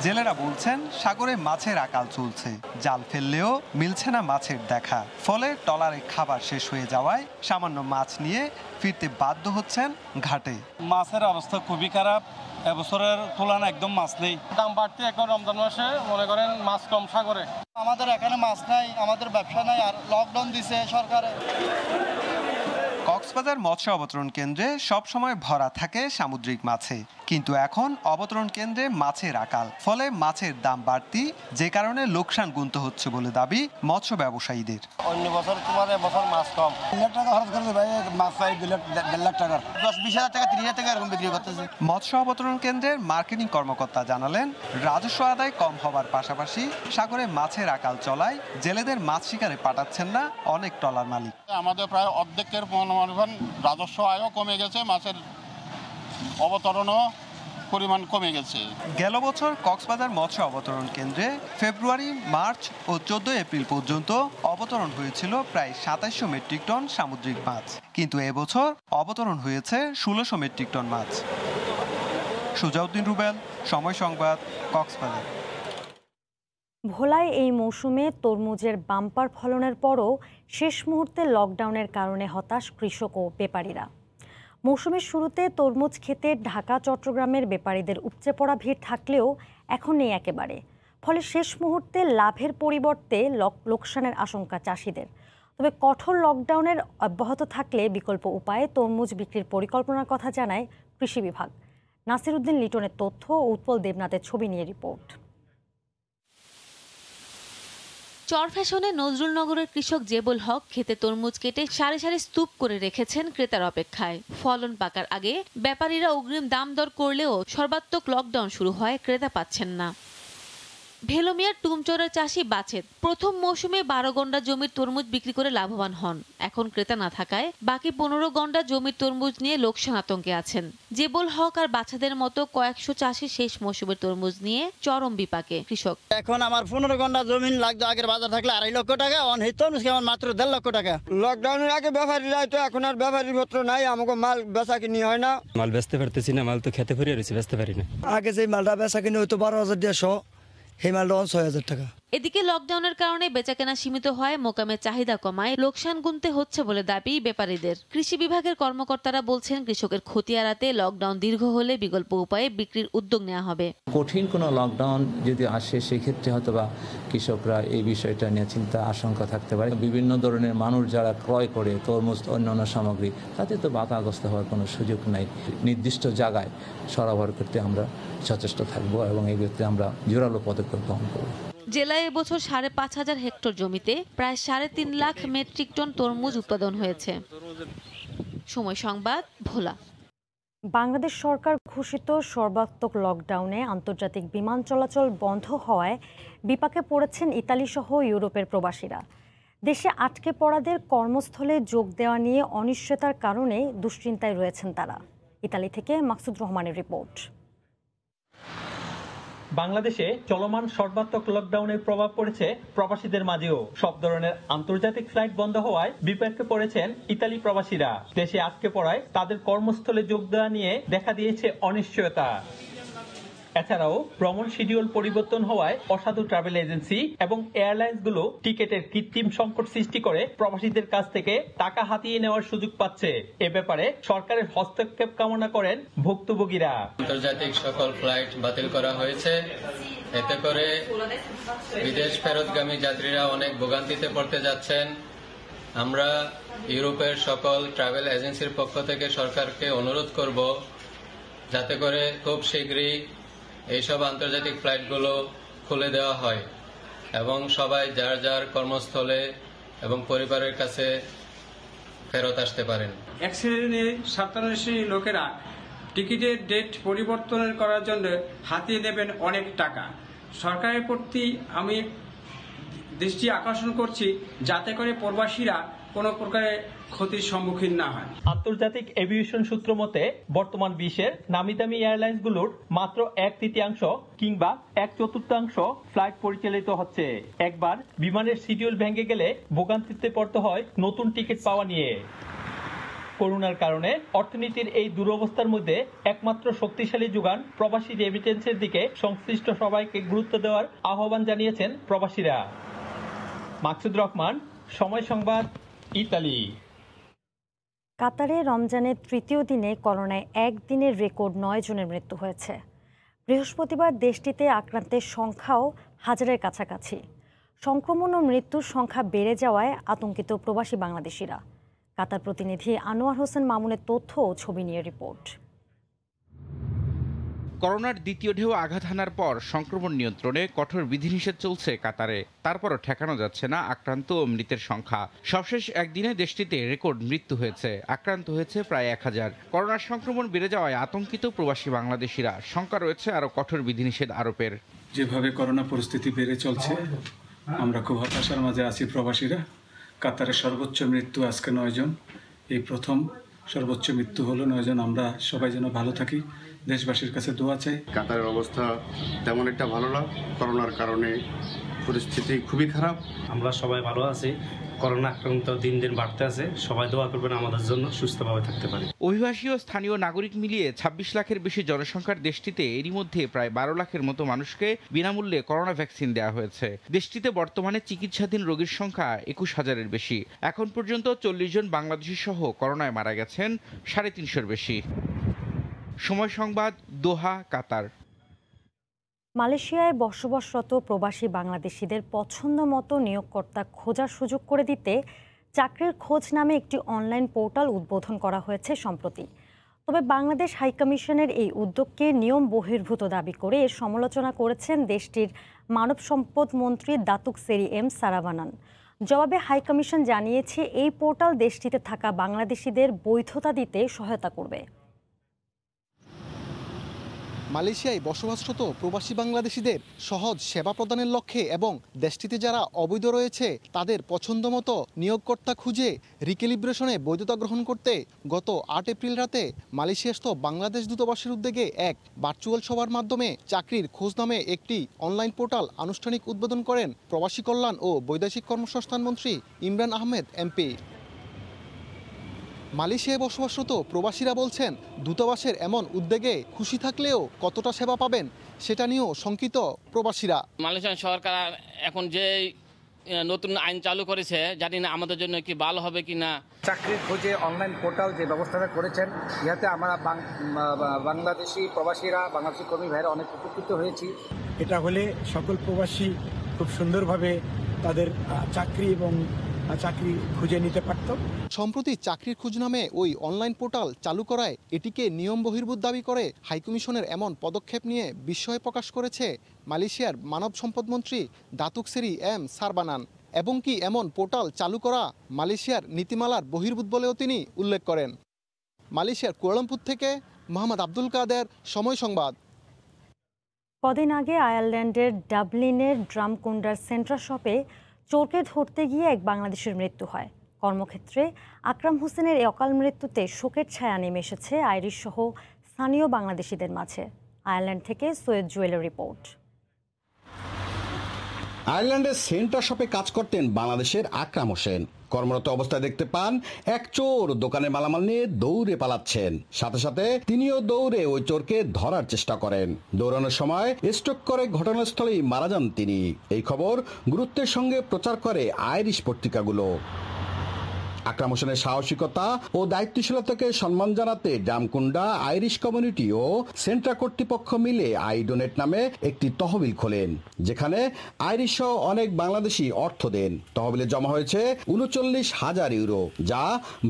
জেলেরা বলছেন সাগরে মাছের আকাল চলছে, জাল ফেললেও মিলছে না মাছের দেখা। ফলে ট্রলারে খাবার শেষ হয়ে যাওয়ায় সামান্য মাছ নিয়ে ফিরতে বাধ্য হচ্ছেন ঘাটে। মাছের অবস্থা খুবই খারাপ, এবছরের তুলনায় একদম মাছ নেই। দাম বাড়তে এখন রমজান মাসে মনে করেন মাছ কম সাগরে। আমাদের এখানে মাছ নাই, আমাদের ব্যবসা নাই, আর লকডাউন দিছে সরকারে। কক্সবাজার মৎস্য অবতরণ কেন্দ্রে সবসময় ভরা থাকে সামুদ্রিক মাছে, কিন্তু এখন অবতরণ কেন্দ্রে মাছের আকাল। ফলে মাছের দাম বাড়তি, যে কারণে লোকসান গুনতে হচ্ছে বলে দাবি মৎস্য ব্যবসায়ীদের। অন্য বছর তোমার এবছর মাছ কম। 1 লাখ টাকা খরচ করতে ভাই, মাছ পাই 1.5 লাখ টাকার, 10-20 হাজার টাকা 30 হাজার টাকা এরকম বিক্রি করতেছে। মৎস্য অবতরণ কেন্দ্রের মার্কেটিং কর্মকর্তা জানালেন, রাজস্ব আদায় কম হওয়ার পাশাপাশি সাগরে মাছের আকাল চলায় জেলেদের মাছ শিকারে পাঠাচ্ছেন না অনেক ট্রলার মালিক। আমাদের প্রায় অর্ধেকের রাজস্ব আয়ও কমে গেছে, মাছের অবতরণও পরিমাণ কমে গেছে। গেল বছর কক্সবাজার মৎস্য অবতরণ কেন্দ্রে ফেব্রুয়ারি, মার্চ ও 14 এপ্রিল পর্যন্ত অবতরণ হয়েছিল প্রায় 2700 মেট্রিক টন সামুদ্রিক মাছ, কিন্তু এবছর অবতরণ হয়েছে 1600 মেট্রিক টন মাছ। সুজাউদ্দিন রুবেল, সময় সংবাদ, কক্সবাজার। ভোলায় এই মৌসুমে তরমুজের বাম্পার ফলনের পরও শেষ মুহূর্তে লকডাউনের কারণে হতাশ কৃষক ও ব্যাপারীরা। মৌসুমের শুরুতে তরমুজ খেতে ঢাকা, চট্টগ্রামের ব্যাপারীদের উপচে পড়া ভিড় থাকলেও এখন নেই একেবারে। ফলে শেষ মুহূর্তে লাভের পরিবর্তে লোকসানের আশঙ্কা চাষিদের। তবে কঠোর লকডাউনের অব্যাহত থাকলে বিকল্প উপায়ে তরমুজ বিক্রির পরিকল্পনার কথা জানায় কৃষি বিভাগ। নাসির উদ্দিন লিটনের তথ্য ও উৎপল দেবনাথের ছবি নিয়ে রিপোর্ট। চরফ্যাশনে নজরুলনগরের কৃষক জেবুল হক খেতে তরমুজ কেটে সারি সারি স্তূপ করে রেখেছেন ক্রেতার অপেক্ষায়। ফলন পাকার আগে ব্যাপারীরা অগ্রিম দাম দর করলেও সর্বাত্মক লকডাউন শুরু হয়, ক্রেতা পাচ্ছেন না। ভেলোমিয়ার টুমচরের চাষি বাছেদ প্রথম মৌসুমে 12 গন্ডা জমির তরমুজ বিক্রি করে লাভবান হন। এখন ক্রেতা না থাকায় বাকি 15 গন্ডা জমির তরমুজ নিয়ে লোকসান আতঙ্কে আছেন। জেবুল হক আর বাছাদের মতো কয়েকশো চাষি শেষ মৌসুমের তরমুজ নিয়ে চরম বিপাকে কৃষক। এখন আমার 15 গন্ডা জমিন লাগতো, আগের বাজার থাকলে 2.5 লক্ষ টাকা, এই তরমুজ আমার মাত্র 1.5 লক্ষ টাকা। লকডাউনের আগে ব্যাপারী যাইতো, এখন আর ব্যাপারী পত্র নাই, আমাকে মাল বেচা কিনি হয় না। মাল বেচতে পারতেছি না, মাল তো খেতে ফিরে রয়েছে, বেচতে পারি না। আগে যে মালটা বেচা কিনি হয়তো 12,100, এই মালটা 6,000 টাকা। এদিকে লকডাউনের কারণে বেচাকেনা সীমিত হয়, মোকামের চাহিদা কমায় লোকসান গুনতে হচ্ছে বলে দাবি ব্যাপারীদের। কৃষি বিভাগের কর্মকর্তারা বলছেন, কৃষকের ক্ষতি এড়াতে লকডাউন দীর্ঘ হলে বিকল্প উপায়ে বিক্রির উদ্যোগ নেওয়া হবে। কঠিন কোনো লকডাউন যদি আসে সেক্ষেত্রে হয়তোবা কৃষকরা এই বিষয়টা নিয়ে চিন্তা আশঙ্কা থাকতে পারে। বিভিন্ন ধরনের মানুষ যারা ক্রয় করে তরমুজ অন্যান্য সামগ্রী, তাতে তো বাধাগ্রস্ত হওয়ার কোনো সুযোগ নাই। নির্দিষ্ট জায়গায় সরবরাহ করতে আমরা সচেষ্ট থাকবো এবং এই ক্ষেত্রে আমরা জোরালো পদক্ষেপ গ্রহণ করব। জেলায় এবছর 5,500 হেক্টর জমিতে প্রায় 3.5 লাখ মেট্রিক টন তরমুজ উৎপাদন হয়েছে। সময় সংবাদ, ভোলা। বাংলাদেশ সরকার ঘোষিত সর্বাত্মক লকডাউনে আন্তর্জাতিক বিমান চলাচল বন্ধ হওয়ায় বিপাকে পড়েছেন ইতালি সহ ইউরোপের প্রবাসীরা। দেশে আটকে পড়াদের কর্মস্থলে যোগ দেওয়া নিয়ে অনিশ্চয়তার কারণে দুশ্চিন্তায় রয়েছেন তারা। ইতালি থেকে মাকসুদ রহমানের রিপোর্ট। বাংলাদেশে চলমান সর্বাত্মক লকডাউনের প্রভাব পড়েছে প্রবাসীদের মাঝেও। সব ধরনের আন্তর্জাতিক ফ্লাইট বন্ধ হওয়ায় বিপাকে পড়েছেন ইতালি প্রবাসীরা। দেশে আটকে পড়ায় তাদের কর্মস্থলে যোগ দেওয়া নিয়ে দেখা দিয়েছে অনিশ্চয়তা। এছাড়াও ভ্রমণ শিডিউল পরিবর্তন হওয়ায় অসাধু ট্রাভেল এজেন্সি এবং এয়ারলাইন্সগুলো টিকেটের কৃত্রিম সংকট সৃষ্টি করে প্রবাসীদের কাছ থেকে টাকা হাতিয়ে নেওয়ার সুযোগ পাচ্ছে। এ ব্যাপারে সরকারের হস্তক্ষেপ কামনা করেন ভুক্তভোগীরা। আন্তর্জাতিক সকল ফ্লাইট বাতিল করা হয়েছে, এতে করে বিদেশ ফেরতগামী যাত্রীরা অনেক ভোগান্তিতে পড়তে যাচ্ছেন। আমরা ইউরোপের সকল ট্রাভেল এজেন্সির পক্ষ থেকে সরকারকে অনুরোধ করব যাতে করে খুব শীঘ্রই এইসব আন্তর্জাতিক ফ্লাইটগুলো খুলে দেওয়া হয় এবং সবাই যার যার কর্মস্থলে এবং পরিবারের কাছে ফেরত আসতে পারেন। এক শ্রেণীর 57 শ্রেণীর লোকেরা টিকিটের ডেট পরিবর্তন করার জন্য হাতিয়ে নেবেন অনেক টাকা। সরকারের প্রতি আমি দৃষ্টি আকর্ষণ করছি যাতে করে প্রবাসীরা কোনো প্রকারের ক্ষতির সম্মুখীন না হয়। আন্তর্জাতিক এভিয়েশন সূত্র মতে বর্তমান বিশ্বের নামি দামি এয়ারলাইন্সগুলোর মাত্র 1/3 কিংবা 1/4 ফ্লাইট পরিচালিত হচ্ছে। একবার বিমানের শিডিউল ভেঙে গেলে ভোগান্তিতে পড়তে হয় নতুন টিকিট পাওয়া নিয়ে। করোনার কারণে অর্থনীতির এই দুরবস্থার মধ্যে একমাত্র শক্তিশালী যোগান প্রবাসী রেমিটেন্সের দিকে সংশ্লিষ্ট সবাইকে গুরুত্ব দেওয়ার আহ্বান জানিয়েছেন প্রবাসীরা। মাকসুদ রহমান, সময় সংবাদ, ইতালি। কাতারে রমজানের তৃতীয় দিনে করোনায় একদিনের রেকর্ড 9 জনের মৃত্যু হয়েছে। বৃহস্পতিবার দেশটিতে আক্রান্তের সংখ্যাও হাজারের কাছাকাছি। সংক্রমণ ও মৃত্যুর সংখ্যা বেড়ে যাওয়ায় আতঙ্কিত প্রবাসী বাংলাদেশিরা। কাতার প্রতিনিধি আনোয়ার হোসেন মামুনের তথ্য ও ছবি নিয়ে রিপোর্ট। করোনার দ্বিতীয় ঢেউ আঘাত হানার পর সংক্রমণ নিয়ন্ত্রণে কঠোর বিধিনিষেধ চলছে কাতারে। তারপরও ঠেকানো যাচ্ছে না আক্রান্ত ও মৃতের সংখ্যা। সবশেষ একদিনে দেশটিতে রেকর্ড মৃত্যু হয়েছে, আক্রান্ত হয়েছে প্রায় 1000। করোনার সংক্রমণ বেড়ে যাওয়ায় আতঙ্কিত প্রবাসী বাংলাদেশিরা। শঙ্কা রয়েছে আরও কঠোর বিধিনিষেধ আরোপের। যেভাবে করোনা পরিস্থিতি বেড়ে চলছে, আমরা খুব হতাশার মাঝে আছি প্রবাসীরা। কাতারের সর্বোচ্চ মৃত্যু আজকে 9 জন। এই প্রথম সর্বোচ্চ মৃত্যু হলো 9 জন। আমরা সবাই যেন ভালো থাকি, দেশবাসীর কাছে দোয়া চাই। কাতারের অবস্থা তেমন একটা ভালো না, করোনার কারণে পরিস্থিতি খুবই খারাপ। আমরা সবাই ভালো আছি, করোনা আক্রান্ত দিন দিন বাড়তে আছে। সবাই দোয়া করবেন আমাদের জন্য সুস্থভাবে থাকতে পারি। অভিবাসী ও স্থানীয় নাগরিক মিলিয়ে 26 লাখের বেশি জনসংখ্যার দেশটিতে এরই মধ্যে প্রায় 12 লাখের মতো মানুষকে বিনামূল্যে করোনা ভ্যাকসিন দেওয়া হয়েছে। দেশটিতে বর্তমানে চিকিৎসাধীন রোগীর সংখ্যা 21,000-এর বেশি। এখন পর্যন্ত 40 জন বাংলাদেশি সহ করোনায় মারা গেছেন 350-এর বেশি। সময় সংবাদ, দোহা, কাতার। মালয়েশিয়ায় বসবাসরত প্রবাসী বাংলাদেশিদের পছন্দ মতো নিয়োগকর্তা খোঁজার সুযোগ করে দিতে চাকরির খোঁজ নামে একটি অনলাইন পোর্টাল উদ্বোধন করা হয়েছে সম্প্রতি। তবে বাংলাদেশ হাইকমিশনের এই উদ্যোগকে নিয়ম বহির্ভূত দাবি করে এর সমালোচনা করেছেন দেশটির মানব সম্পদ মন্ত্রী দাতুক সেরি এম সারাভানান। জবাবে হাইকমিশন জানিয়েছে এই পোর্টাল দেশটিতে থাকা বাংলাদেশিদের বৈধতা দিতে সহায়তা করবে। মালয়েশিয়ায় বসবাসরত প্রবাসী বাংলাদেশিদের সহজ সেবা প্রদানের লক্ষ্যে এবং দেশটিতে যারা অবৈধ রয়েছে তাদের পছন্দমতো নিয়োগকর্তা খুঁজে রিক্যালিব্রেশনে বৈধতা গ্রহণ করতে গত 8 এপ্রিল রাতে মালয়েশিয়াস্থ বাংলাদেশ দূতাবাসের উদ্যোগে এক ভার্চুয়াল সভার মাধ্যমে চাকরির খোঁজ নামে একটি অনলাইন পোর্টাল আনুষ্ঠানিক উদ্বোধন করেন প্রবাসী কল্যাণ ও বৈদেশিক কর্মসংস্থান মন্ত্রী ইমরান আহমেদ এমপি। মালয়েশিয়ায় বসবাসরত প্রবাসীরা বলছেন দূতাবাসের এমন উদ্যোগে খুশি থাকলেও কতটা সেবা পাবেন সেটা নিয়েও শঙ্কিত প্রবাসীরা। মালয়েশিয়ান সরকার এখন যে নতুন আইন চালু করেছে, জানি না আমাদের জন্য কি ভালো হবে কি না। চাকরির খোঁজে অনলাইন পোর্টাল যে ব্যবস্থাটা করেছেন, ইহাতে আমরা বাংলাদেশি প্রবাসীরা, বাংলাদেশি কর্মী ভাইরা অনেক উপকৃত হয়েছি। এটা হলে সকল প্রবাসী খুব সুন্দরভাবে তাদের চাকরি এবং চাকরি খুঁজে নিতে পারত। সম্প্রতি চাকরির খোঁজ নামে ওই অনলাইন পোর্টাল চালু করায় এটিকে নিয়ম বহির্ভূত দাবি করে হাইকমিশনের এমন পদক্ষেপ নিয়ে বিস্ময় প্রকাশ করেছে মালয়েশিয়ার মানব সম্পদ মন্ত্রী দাতুক সেরি এম সারবানান। এবং কি এমন পোর্টাল চালু করা মালয়েশিয়ার নীতিমালার বহির্ভূত বলেও তিনি উল্লেখ করেন। মালয়েশিয়ার কুয়ালালামপুর থেকে মোহাম্মদ আব্দুল কাদের, সময় সংবাদ। কদিন আগে আয়ারল্যান্ডের ডাবলিনের ড্রামকুন্ডার সেন্ট্রা শপে চোরকে ধরতে গিয়ে এক বাংলাদেশের মৃত্যু হয়। কর্মক্ষেত্রে আকরাম হোসেনের এই অকাল মৃত্যুতে শোকের ছায়া নেমে এসেছে আইরিশ সহ স্থানীয় বাংলাদেশিদের মাঝে। আয়ারল্যান্ড থেকে সৈয়দ জুয়েলের রিপোর্ট। আয়ারল্যান্ডের সেন্টার শপে কাজ করতেন বাংলাদেশের আকরাম হোসেন। কর্মরত অবস্থায় দেখতে পান এক চোর দোকানের মালামাল নিয়ে দৌড়ে পালাচ্ছেন। সাথে সাথে তিনিও দৌড়ে ওই চোরকে ধরার চেষ্টা করেন। দৌড়ানোর সময় স্ট্রোক করে ঘটনাস্থলেই মারা যান তিনি। এই খবর গুরুত্বের সঙ্গে প্রচার করে আইরিশ পত্রিকাগুলো। আকরাম হোসেনের সাহসিকতা ও দায়িত্বশীলতাকে সম্মান জানাতে ডামকুন্ডা আইরিশ কমিউনিটি ও সেন্টার কর্তৃপক্ষ মিলে আই ডোনেট নামে একটি তহবিল খোলেন, যেখানে আইরিশ সহ অনেক বাংলাদেশি অর্থ দেন। তহবিলে জমা হয়েছে ৩৯,০০০ ইউরো, যা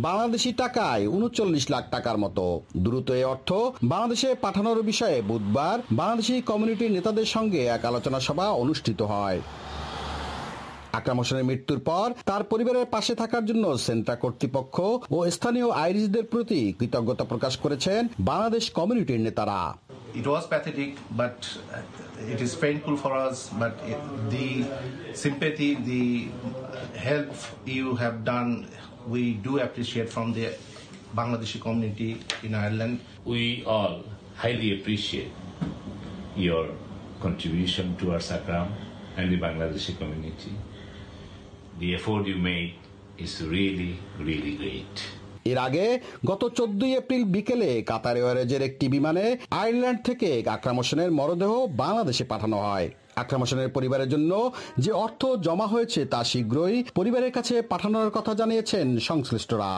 বাংলাদেশি টাকায় ৩৯ লাখ টাকার মতো। দ্রুত এই অর্থ বাংলাদেশে পাঠানোর বিষয়ে বুধবার বাংলাদেশি কমিউনিটির নেতাদের সঙ্গে এক আলোচনা সভা অনুষ্ঠিত হয়। আকরাম হোসেনের মৃত্যুর পর তার পরিবারের পাশে থাকার জন্য সেন্টার কর্তৃপক্ষ ও স্থানীয় আইরিশদের প্রতি কৃতজ্ঞতা প্রকাশ করেছেন বাংলাদেশ কমিউনিটির নেতারা। It was pathetic, but it is painful for us. But the sympathy, the help you have done, we do appreciate from the Bangladeshi community in Ireland. We all highly appreciate your contribution towards Akram and the Bangladeshi community. The effort you made is really, really great. এর আগে গত 14 April বিকেলে কাতার এয়ারওয়েজের একটি বিমানে Ireland থেকে আকরাম হোসেনের মরদেহ বাংলাদেশে পাঠানো হয়। আকরাম হোসেনের পরিবারের জন্য যে অর্থ জমা হয়েছে তা শীঘ্রই পরিবারের কাছে পাঠানোর কথা জানিয়েছেন সংশ্লিষ্টরা।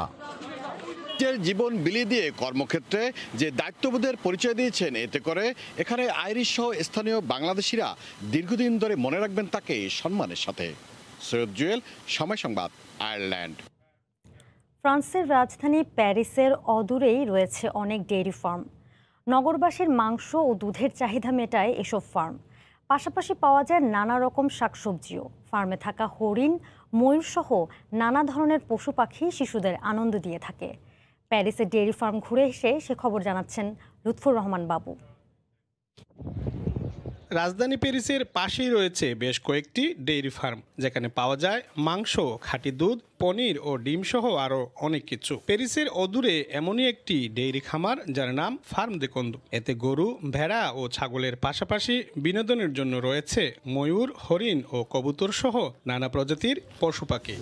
নিজের জীবন বিলিয়ে দিয়ে কর্মক্ষেত্রে যে দায়িত্ববোধের পরিচয় দিয়েছেন, এতে করে এখানে আইরিশ সহ স্থানীয় বাংলাদেশিরা দীর্ঘদিন ধরে মনে রাখবেন তাকে সম্মানের সাথে। সৈয়দ জুয়েল, সময় সংবাদ, আয়ারল্যান্ড। ফ্রান্সের রাজধানী প্যারিসের অদূরেই রয়েছে অনেক ডেইরি ফার্ম। নগরবাসীর মাংস ও দুধের চাহিদা মেটায় এসব ফার্ম। পাশাপাশি পাওয়া যায় নানা রকম শাকসবজিও। ফার্মে থাকা হরিণ, ময়ূর সহ নানা ধরনের পশু পাখি শিশুদের আনন্দ দিয়ে থাকে। প্যারিসের ডেইরি ফার্ম ঘুরে এসে সে খবর জানাচ্ছেন লুৎফুর রহমান বাবু। রাজধানী প্যারিসের পাশেই রয়েছে বেশ কয়েকটি ডেইরি ফার্ম, যেখানে পাওয়া যায় মাংস, খাঁটি দুধ, পনির ও ডিম সহ আরও অনেক কিছু। প্যারিসের অদূরে এমনই একটি ডেইরি খামার যার নাম ফার্ম দে কন্দু। এতে গরু, ভেড়া ও ছাগলের পাশাপাশি বিনোদনের জন্য রয়েছে ময়ূর, হরিণ ও কবুতর সহ নানা প্রজাতির পশু পাখি।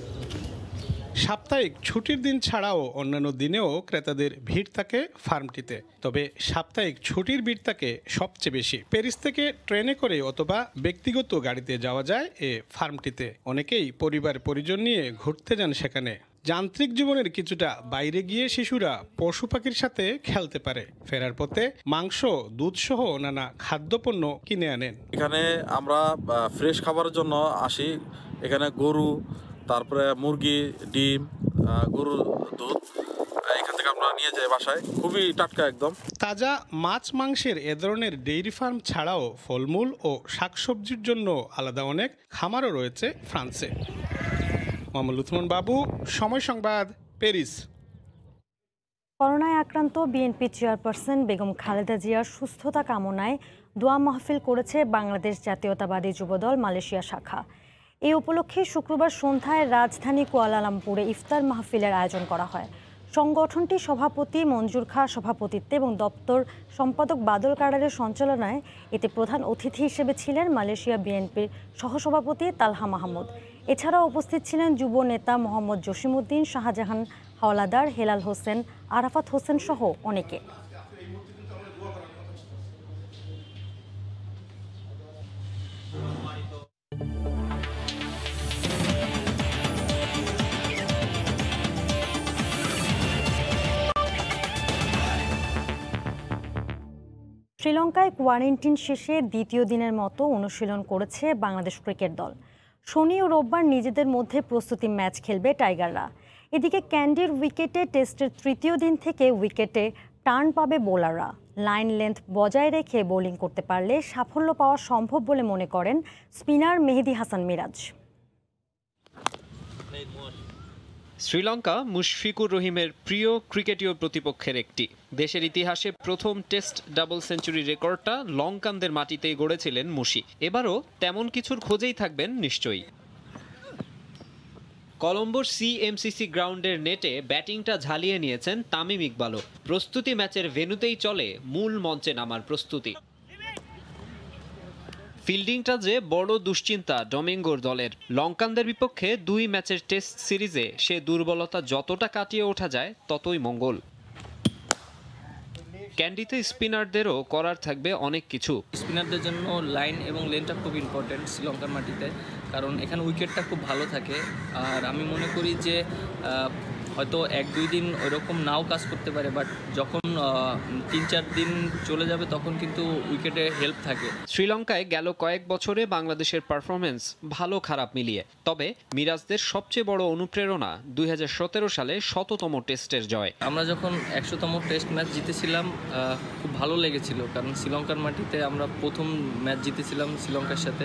সাপ্তাহিক ছুটির দিন ছাড়াও অন্যান্য দিনেও ক্রেতাদের ভিড় থাকে ফার্মটিতে। তবে সাপ্তাহিক ছুটির ভিড় থাকে সবচেয়ে বেশি। প্যারিস থেকে ট্রেনে করে অথবা ব্যক্তিগত গাড়িতে যাওয়া যায় এ ফার্মটিতে। অনেকেই পরিবার পরিজন নিয়ে ঘুরতে যান সেখানে। যান্ত্রিক জীবনের কিছুটা বাইরে গিয়ে শিশুরা পশু পাখির সাথে খেলতে পারে। ফেরার পথে মাংস, দুধ সহ নানা খাদ্যপণ্য কিনে আনেন। এখানে আমরা ফ্রেশ খাবারের জন্য আসি। এখানে গরু, তারপরে মুরগি, ডিম, গরুর দুধ এখান থেকে আমরা নিয়ে যাই বাসায়, খুবই টাটকা একদম। তাজা মাছ মাংসের এ ধরনের ডেইরি ফার্ম ছাড়াও ফলমূল ও শাকসবজির জন্য আলাদা অনেক খামারও রয়েছে ফ্রান্সে। মোহাম্মদ লুৎফুর বাবু, সময় সংবাদ, প্যারিস। করোনায় আক্রান্ত বিএনপি চেয়ারপারসন বেগম খালেদা জিয়ার সুস্থতা কামনায় দোয়া মাহফিল করেছে বাংলাদেশ জাতীয়তাবাদী যুবদল মালয়েশিয়া শাখা। এই উপলক্ষে শুক্রবার সন্ধ্যায় রাজধানী কুয়ালালামপুরে ইফতার মাহফিলের আয়োজন করা হয়। সংগঠনটির সভাপতি মঞ্জুর খাঁ সভাপতিত্বে এবং দপ্তর সম্পাদক বাদল কারারের সঞ্চালনায় এতে প্রধান অতিথি হিসেবে ছিলেন মালয়েশিয়া বিএনপির সহসভাপতি তালহা মাহমুদ। এছাড়াও উপস্থিত ছিলেন যুব নেতা মোহাম্মদ জসিমউদ্দিন, শাহজাহান হাওলাদার, হেলাল হোসেন, আরাফাত হোসেন সহ অনেকে। শ্রীলঙ্কায় কোয়ারেন্টিন শেষে দ্বিতীয় দিনের মতো অনুশীলন করেছে বাংলাদেশ ক্রিকেট দল। শনি ও রোববার নিজেদের মধ্যে প্রস্তুতি ম্যাচ খেলবে টাইগাররা। এদিকে ক্যান্ডির উইকেটে টেস্টের তৃতীয় দিন থেকে উইকেটে টার্ন পাবে বোলাররা। লাইন লেন্থ বজায় রেখে বোলিং করতে পারলে সাফল্য পাওয়া সম্ভব বলে মনে করেন স্পিনার মেহেদী হাসান মিরাজ। শ্রীলঙ্কা মুশফিকুর রহিমের প্রিয় ক্রিকেটীয় প্রতিপক্ষের একটি। দেশের ইতিহাসে প্রথম টেস্ট ডাবল সেঞ্চুরি রেকর্ডটা লঙ্কানদের মাটিতেই গড়েছিলেন মুশি। এবারও তেমন কিছুর খোঁজেই থাকবেন নিশ্চয়ই। কলম্বোর সিএমসিসি গ্রাউন্ডের নেটে ব্যাটিংটা ঝালিয়ে নিয়েছেন তামিম ইকবালও। প্রস্তুতি ম্যাচের ভেন্যুতেই চলে মূল মঞ্চে নামার প্রস্তুতি। ফিল্ডিংটা যে বড় দুশ্চিন্তা ডমিঙ্গোর দলের। লঙ্কানদের বিপক্ষে 2 ম্যাচের টেস্ট সিরিজে সে দুর্বলতা যতটা কাটিয়ে ওঠা যায় ততই মঙ্গল। ক্যান্ডিতে স্পিনারদেরও করার থাকবে অনেক কিছু। স্পিনারদের জন্য লাইন এবং লেনটা খুব ইম্পর্টেন্ট শ্রীলঙ্কার মাটিতে, কারণ এখানে উইকেটটা খুব ভালো থাকে। আর আমি মনে করি যে হয়তো 1-2 দিন ওইরকম নাও কাজ করতে পারে, বাট যখন 3-4 দিন চলে যাবে তখন কিন্তু উইকেটে হেল্প থাকে। শ্রীলঙ্কায় গেল কয়েক বছরে বাংলাদেশের পারফরমেন্স ভালো খারাপ মিলিয়ে, তবে মিরাজদের সবচেয়ে বড় অনুপ্রেরণা 2017 সালে 100তম টেস্টের জয়। আমরা যখন 100তম টেস্ট ম্যাচ জিতেছিলাম খুব ভালো লেগেছিল, কারণ শ্রীলঙ্কার মাটিতে আমরা প্রথম ম্যাচ জিতেছিলাম শ্রীলঙ্কার সাথে।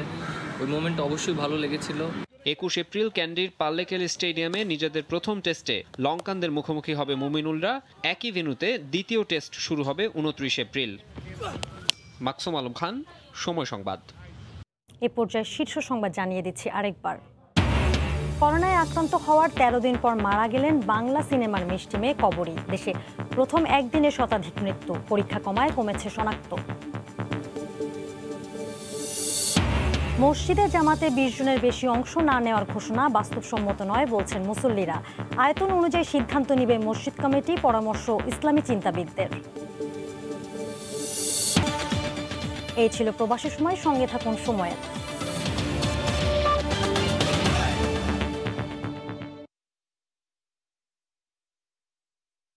ওই মোমেন্ট অবশ্যই ভালো লেগেছিল। 21 এপ্রিল ক্যান্ডির পাল্লেকেল স্টেডিয়ামে নিজেদের প্রথম টেস্টে লঙ্কানদের মুখোমুখি হবে মুমিনুলরা। একই ভেন্যুতে দ্বিতীয় টেস্ট শুরু হবে 29 এপ্রিল। মাকসুম আলম খান, সময় সংবাদ। এ পর্যায়ে শীর্ষ সংবাদ জানিয়ে দিচ্ছি আরেকবার। করোনায় আক্রান্ত হওয়ার 13 দিন পর মারা গেলেন বাংলা সিনেমার মিষ্টি মেয়ে কবরী। দেশে প্রথম একদিনে শতাধিক মৃত্যু, পরীক্ষা কমেছে শনাক্ত। মসজিদে জামাতে 20 জনের বেশি অংশ না নেওয়ার ঘোষণা বাস্তবসম্মত নয় বলছেন মুসল্লিরা। আয়তন অনুযায়ী সিদ্ধান্ত নেবে মসজিদ কমিটি, পরামর্শ ইসলামী চিন্তাবিদদের। এই ছিল প্রবাসী সময়, সঙ্গে থাকুন সময়ের।